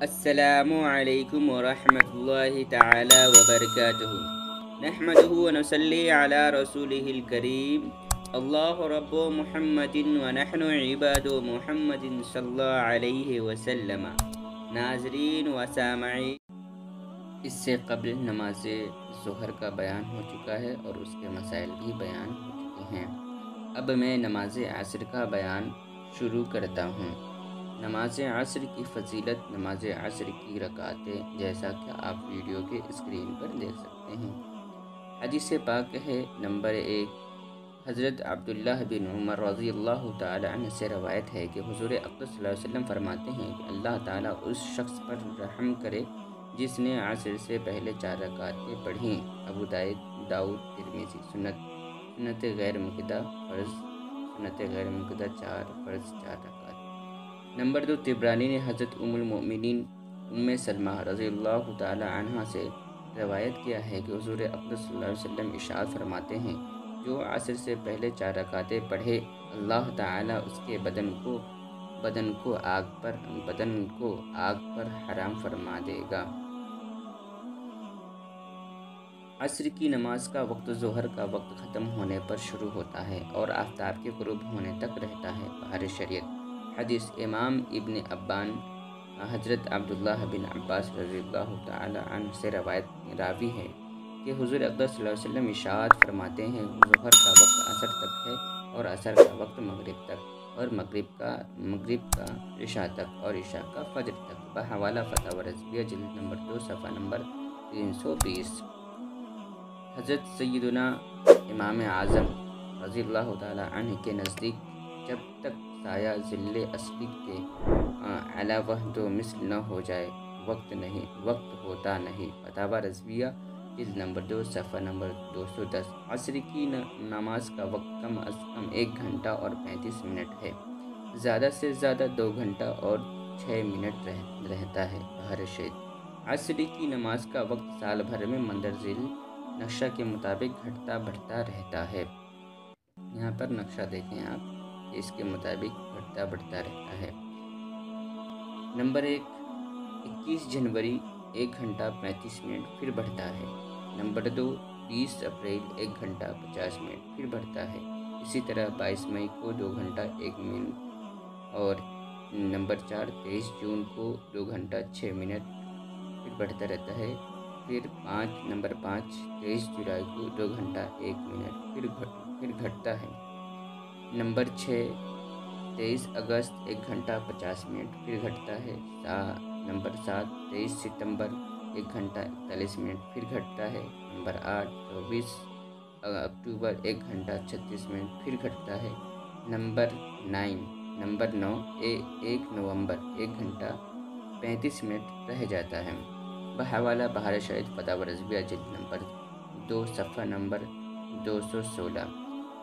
السلام علیکم ورحمۃ اللہ تعالی وبرکاتہ نحمده ونصلی علی رسوله الکریم اللہ رب محمد ونحن عباد محمد صلی اللہ علیہ وسلم۔ ناظرین و سامعین، اس سے قبل نماز ظہر کا بیان ہو چکا ہے اور اس کے مسائل بھی بیان ہو چکے ہیں۔ اب میں نماز عصر کا بیان شروع کرتا ہوں۔ نماز عصر کی فضیلت، نماز عصر کی رکعتیں، جیسا کہ آپ ویڈیو کے اسکرین پر دیکھ سکتے ہیں۔ حدیث پاک ہے نمبر 1، حضرت عبداللہ بن عمر رضی اللہ تعالی عنہ سے روایت ہے کہ حضور اقدس صلی اللہ علیہ وسلم فرماتے ہیں کہ اللہ تعالیٰ اس شخص پر رحم کرے جس نے عصر سے پہلے 4 رکعتیں پڑھیں۔ ابو داؤد ترمذی۔ سنت غیر مقدہ فرض، سنت غیر مقدہ 4 فرض 4 رکعت۔ نمبر 2، طبرانی نے حضرت ام المؤمنین ام سلمہ رضی اللہ تعالی عنہ سے روایت کیا ہے کہ حضور اقدس صلی اللہ علیہ وسلم ارشاد فرماتے ہیں، جو عصر سے پہلے 4 رکعتیں پڑھے اللہ تعالیٰ اس کے بدن کو آگ پر حرام فرما دے گا۔ عصر کی نماز کا وقت ظہر کا وقت ختم ہونے پر شروع ہوتا ہے اور آفتاب کے غروب ہونے تک رہتا ہے بہر شریعت۔ حدیث امام ابن ابان حضرت عبداللہ بن عباس رضی اللہ تعالی عنہ سے راوی ہے کہ حضور اقدس صلی اللہ علیہ وسلم ارشاد فرماتے ہیں، ظہر کا وقت عصر تک ہے اور عصر کا وقت مغرب تک، اور مغرب کا عشاء تک، اور عشاء کا فجر تک۔ بحوالہ فتاوی رضویہ جلد نمبر 2 صفحہ نمبر 320۔ حضرت سیدنا امام اعظم رضی اللہ تعالی عنہ کے نزدیک جب تک سایہ ظل اصلی کے علاوہ دو مثل نہ ہو جائے وقت ہوتا نہیں۔ فتاوی رضویہ جلد نمبر 2 صفحہ نمبر 210۔ عصر کی نماز کا وقت کم از کم 1 گھنٹہ اور 35 منٹ ہے، زیادہ سے زیادہ 2 گھنٹہ اور 6 منٹ رہتا ہے بہر شریعت۔ عصر کی نماز کا وقت سال بھر میں مندرجہ نقشہ کے مطابق گھٹتا بڑھتا رہتا ہے۔ یہاں پر نقشہ دیکھیں آپ، اس کے مطابق گھٹتا بڑھتا رہتا ہے۔ نمبر 1، 21 جنوری 1 گھنٹہ 35 منٹ پھر بڑھتا ہے۔ نمبر 2، 20 اپریل 1 گھنٹہ 50 منٹ پھر بڑھتا ہے۔ اسی طرح 22 مئی کو 2 گھنٹہ 1 منٹ، اور نمبر 4، 23 جون کو 2 گھنٹہ 6 منٹ پھر بڑھتا رہتا ہے۔ پھر نمبر 5، 23 جولائی کو 2 گھنٹہ 1 منٹ پھر گھٹتا ہے۔ نمبر 6، 23 اگست 1 گھنٹہ 50 منٹ پھر گھٹتا ہے۔ نمبر 7، 23 ستمبر 1 گھنٹہ 41 منٹ پھر گھٹتا ہے۔ نمبر 8، 24 اکتوبر 1 گھنٹہ 36 منٹ پھر گھٹتا ہے۔ نمبر 9، 1 نومبر 1 گھنٹہ 35 منٹ رہ جاتا ہے۔ بحوالہ بہر شریعت فتاوی رضویہ جلد نمبر 2 صفحہ نمبر 216۔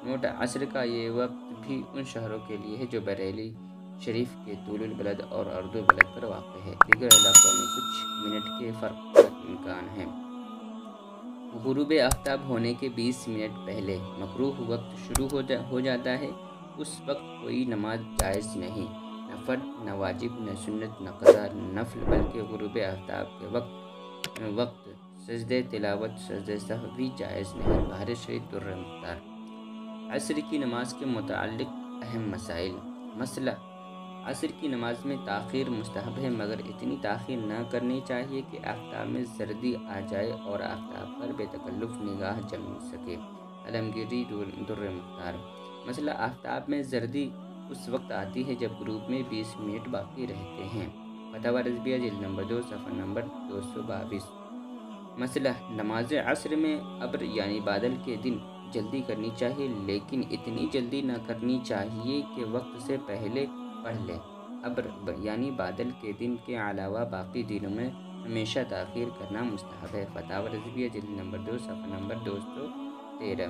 نوٹ: عصر کا یہ وقت بھی ان شہروں کے لیے ہے جو بریلی شریف کے طول البلد اور اردو بلد پر واقع ہے، دیگر علاقوں میں کچھ منٹ کے فرق کا امکان ہے۔ غروب آفتاب ہونے کے 20 منٹ پہلے مکروہ وقت شروع ہو جاتا ہے۔ اس وقت کوئی نماز جائز نہیں، نہ فرض، نہ واجب، نہ سنت، نہ قضا، نہ نفل، بلکہ غروب آفتاب کے وقت سجدہ تلاوت، سجدہ سہو بھی جائز نہیں۔ بہر شریعت در مختار۔ عصر کی نماز کے متعلق اہم مسائل۔ مسئلہ: عصر کی نماز میں تاخیر مستحب ہے، مگر اتنی تاخیر نہ کرنی چاہیے کہ آفتاب میں زردی آ جائے اور آفتاب پر بے تکلف نگاہ جم سکے۔ عالمگیری در مختار۔ مسئلہ: آفتاب میں زردی اس وقت آتی ہے جب غروب میں 20 منٹ باقی رہتے ہیں۔ فتاوی رضویہ جلد نمبر 2 صفحہ نمبر 222۔ مسئلہ: نماز عصر میں ابر یعنی بادل کے دن جلدی کرنی چاہیے، لیکن اتنی جلدی نہ کرنی چاہیے کہ وقت سے پہلے پڑھ لیں۔ ابر یعنی بادل کے دن کے علاوہ باقی دنوں میں ہمیشہ تاخیر کرنا مستحب ہے۔ فتاوی رضویہ جلد نمبر 2 صفحہ نمبر 213۔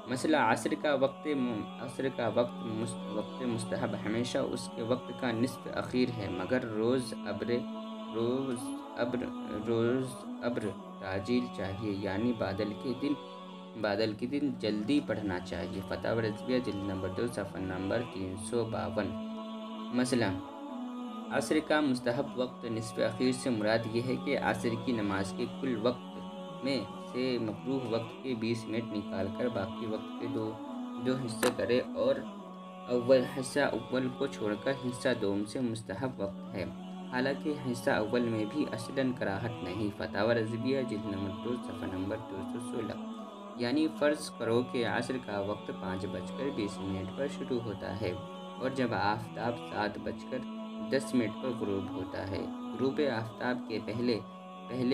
مسئلہ: عصر کا وقت مستحب ہمیشہ اس کے وقت کا نصف اخیر ہے، مگر روز ابر تعجیل چاہیے، یعنی بادل کے دن جلدی پڑھنا چاہیے۔ فتاوی رضویہ جلد نمبر 2 صفحہ نمبر 352۔ مسئلہ: عصر کا مستحب وقت نصف اخیر سے مراد یہ ہے کہ عصر کی نماز کے کل وقت میں سے مکروہ وقت کے 20 منٹ نکال کر باقی وقت کے دو حصے کرے، اور حصہ اول کو چھوڑ کر حصہ دوم سے مستحب وقت ہے، حالانکہ حصہ اول میں بھی اصلاً کراہت نہیں۔ فتاوی رضویہ جلد نمبر 2 صفحہ نمبر 216۔ یعنی فرض کرو کہ عصر کا وقت 5:20 پر شروع ہوتا ہے، اور جب آفتاب 7:10 پر غروب ہوتا ہے، غروب آفتاب کے پہلے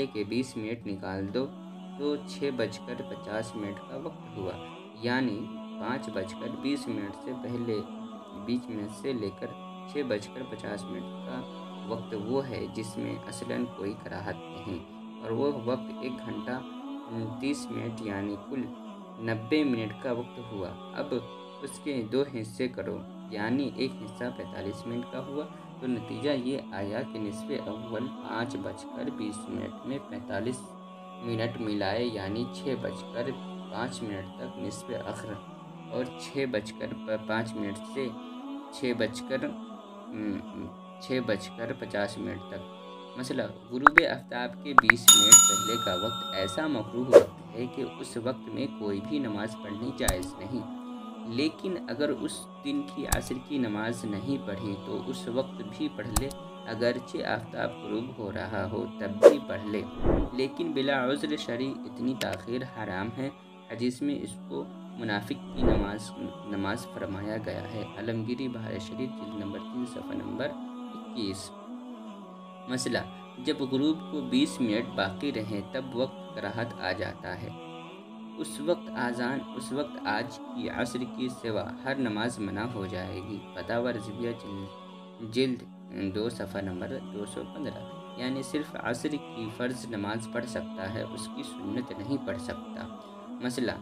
کے 20 منٹ نکال دو تو 6:50 کا وقت ہوا۔ یعنی 5:20 سے پہلے 20 منٹ سے لے کر 6:50 کا وقت وہ ہے جس میں اصلاً کوئی کراہت نہیں، اور وہ وقت 1 گھنٹہ 30 منٹ یعنی کل 90 منٹ کا وقت ہوا۔ اب اس کے 2 حصے کرو، یعنی ایک حصہ 45 منٹ کا ہوا، تو نتیجہ یہ آیا کہ نصف اول 5:20 میں 45 منٹ ملائے، یعنی 6:05 تک نصف آخر، اور 6:05 سے 6:50 تک۔ مسئلہ: غروب آفتاب کے 20 منٹ پہلے کا وقت ایسا مکروہ وقت ہے کہ اس وقت میں کوئی بھی نماز پڑھنی جائز نہیں، لیکن اگر اس دن کی عصر کی نماز نہیں پڑھی تو اس وقت بھی پڑھ لے، اگرچہ آفتاب غروب ہو رہا ہو تب بھی پڑھ لے، لیکن بلا عذر شرعی اتنی تاخیر حرام ہے۔ حدیث میں اس کو منافق کی نماز فرمایا گیا ہے۔ عالمگیری بہار شریف جلد نمبر 3 صفحہ نمبر 21۔ مسئلہ: جب غروب کو 20 منٹ باقی رہیں تب وقت کراہت آ جاتا ہے، اس وقت آج کی عصر کی سوا ہر نماز منع ہو جائے گی۔ فتاوی رضویہ جلد 2 صفحہ نمبر 215۔ یعنی صرف عصر کی فرض نماز پڑھ سکتا ہے، اس کی سنت نہیں پڑھ سکتا۔ مسئلہ: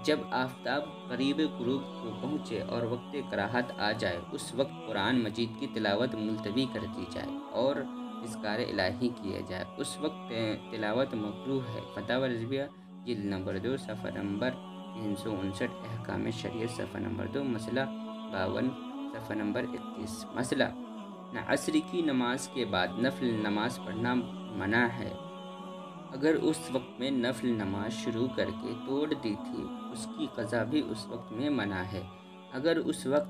جب آفتاب قریب غروب کو پہنچے اور وقت کراہت آ جائے، اس وقت قرآن مجید کی تلاوت ملتوی کر دی جائے اور اذکار الہی کیا جائے، اس وقت تلاوت مکروہ ہے۔ فتاوی رضویہ جلد نمبر 2 صفحہ نمبر 359۔ احکام شریعت صفحہ نمبر 2۔ مسئلہ 52 صفحہ نمبر 31۔ مسئلہ: عصر کی نماز کے بعد نفل نماز پڑھنا منع ہے۔ اگر اس وقت میں نفل نماز شروع کر کے توڑ دی تھی، اس کی قضا بھی اس وقت میں منع ہے۔ اگر اس وقت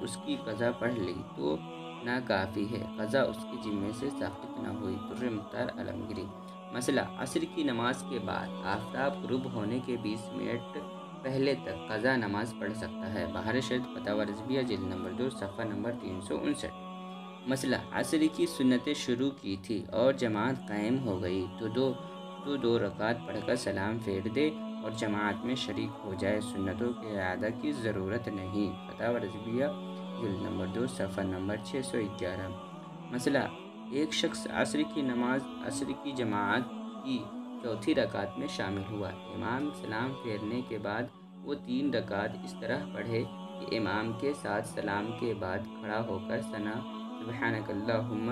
اس کی قضا پڑھ لی تو ناکافی ہے، قضا اس کے ذمے سے ساقط نہ ہوئی۔ در مختار عالمگیری۔ مسئلہ: عصر کی نماز کے بعد آفتاب غروب ہونے کے 20 منٹ پہلے تک قضا نماز پڑھ سکتا ہے۔ بہار شریف فتاوی رضویہ جلد نمبر 2 صفحہ نمبر 359۔ مسئلہ: عصر کی سنتیں شروع کی تھی اور جماعت قائم ہو گئی تو دو رکعت پڑھ کر سلام پھیر دے اور جماعت میں شریک ہو جائے، سنتوں کے اعادہ کی ضرورت نہیں۔ فتاوی رضویہ جلد نمبر 2 صفحہ نمبر 611۔ مسئلہ: ایک شخص عصر کی جماعت کی چوتھی رکعت میں شامل ہوا، امام سلام پھیرنے کے بعد وہ 3 رکعت اس طرح پڑھے کہ امام کے ساتھ سلام کے بعد کھڑا ہو کر ثنا سبحانک اللہم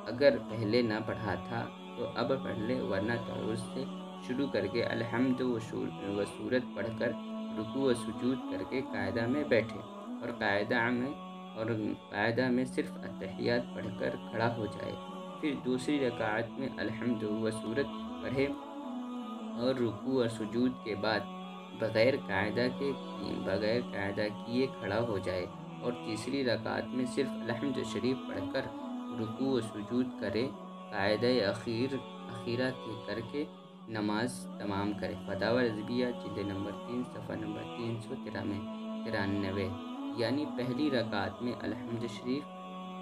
اگر پہلے نہ پڑھا تھا تو اب پڑھ لے، ورنہ تعوذ سے شروع کر کے الحمد و سورت پڑھ کر رکوع و سجود کر کے قاعدہ میں بیٹھے، اور قاعدہ میں صرف اتحیات پڑھ کر کھڑا ہو جائے، پھر دوسری رکعت میں الحمد و سورت پڑھے اور رکوع و سجود کے بعد بغیر قاعدہ کیے کھڑا ہو جائے، اور تیسری رکعت میں صرف الحمد شریف پڑھ کر رکوع و سجود کرے، قاعدہ اخیرہ کر کے نماز تمام کرے۔ فتاوی رضویہ جلد نمبر 3 صفحہ نمبر 393۔ یعنی پہلی رکعت میں الحمد شریف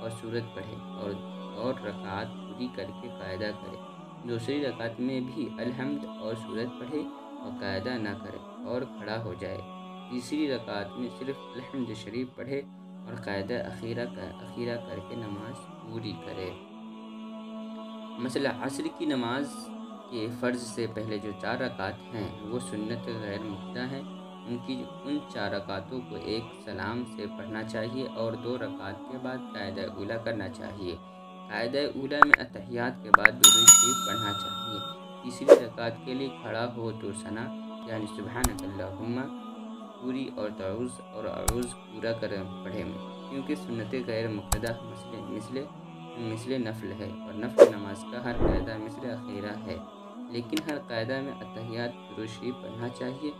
اور سورت پڑھے اور رکعت پوری کر کے قاعدہ کرے، دوسری رکعت میں بھی الحمد اور سورت پڑھے اور قاعدہ نہ کرے اور کھڑا ہو جائے، تیسری رکعت میں صرف الحمد شریف پڑھے اور قاعدہ اخیرہ کر کے نماز پوری کرے۔ مسئلہ: عصر کی نماز کے فرض سے پہلے جو 4 رکعت ہیں وہ سنت غیر مقطع ہیں، ان 4 رکعتوں کو ایک سلام سے پڑھنا چاہیے اور 2 رکعت کے بعد قاعدہ اولیٰ کرنا چاہیے۔ قاعدہ اولیٰ میں اتحیات کے بعد درود شریف پڑھنا چاہیے۔ تیسری رکعت کے لیے کھڑا ہو تو ثنا یعنی سبحانک اللہم پوری اور تعوذ اور اعوذ پورا کر پڑھے، کیونکہ سنت غیر مقدہ مثل نفل ہے، اور نفل نماز کا ہر قاعدہ مثل اخیرہ ہے، لیکن ہر قاعدہ میں اتحیات درود شریف پڑھنا چاہیے،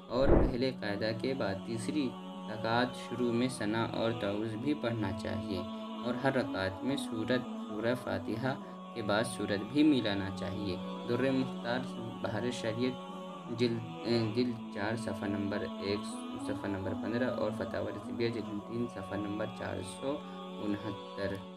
اور پہلے قاعدہ کے بعد تیسری رکعت شروع میں ثنا اور تعوذ بھی پڑھنا چاہیے، اور ہر رکعت میں سورہ فاتحہ کے بعد سورت بھی ملانا چاہیے۔ در مختار بحر شریعت جلد 4 صفحہ نمبر 1 صفحہ نمبر 15 اور فتاوی رضویہ جلد 3 صفحہ نمبر 469۔